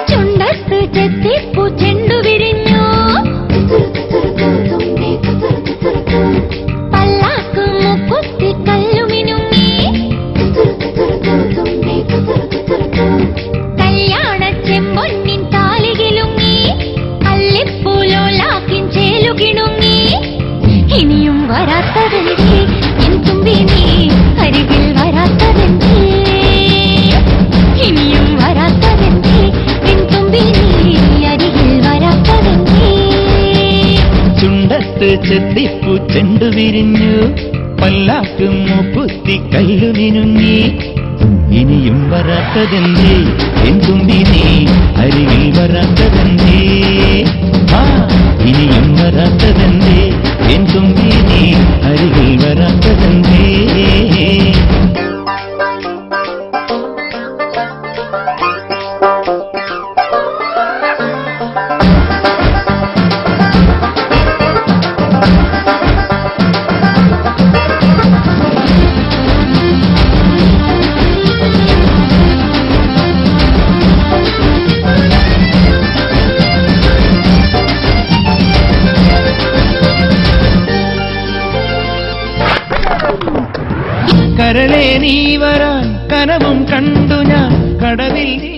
ചുണ്ടത്ത് ചെത്തിപ്പൂ ചെണ്ടു വിരിഞ്ഞു പല്ലാക്ക് മുക്കുത്തി കല്ലുമിനുങ്ങി കല്യാണ ചെമ്പൊന്നിൻ താലികിലുങ്ങി അല്ലിപ്പൂലോലാക്കിൻ ചേലുകിണുങ്ങി ഇനിയും വരാത്തതെന്തേ എൻ തുമ്പി നീ അരികിൽ വരാത്തതെന്തേ ഇനിയും വരാത്തതെന്തേ എൻ തുമ്പി നീ അരികിൽ വരാത്തതെന്തേ ചുണ്ടത്ത് ചെത്തിപ്പൂ ചെണ്ടു വിരിഞ്ഞു പല്ലാക്ക് മൂക്കുത്തി കല്ലു മിനുങ്ങി ഇനിയും വരാത്തതെന്തേ എൻ തുമ്പി നീ അരികിൽ വരാത്തതെന്തേ ഇനിയും വരാത്തതെന്തേ എൻ തുമ്പി നീ അരികിൽ വരാത്തതെന്തേ കരളേ നീ വരാൻ കനവും കണ്ടു ഞാൻ കടവിൽ നീ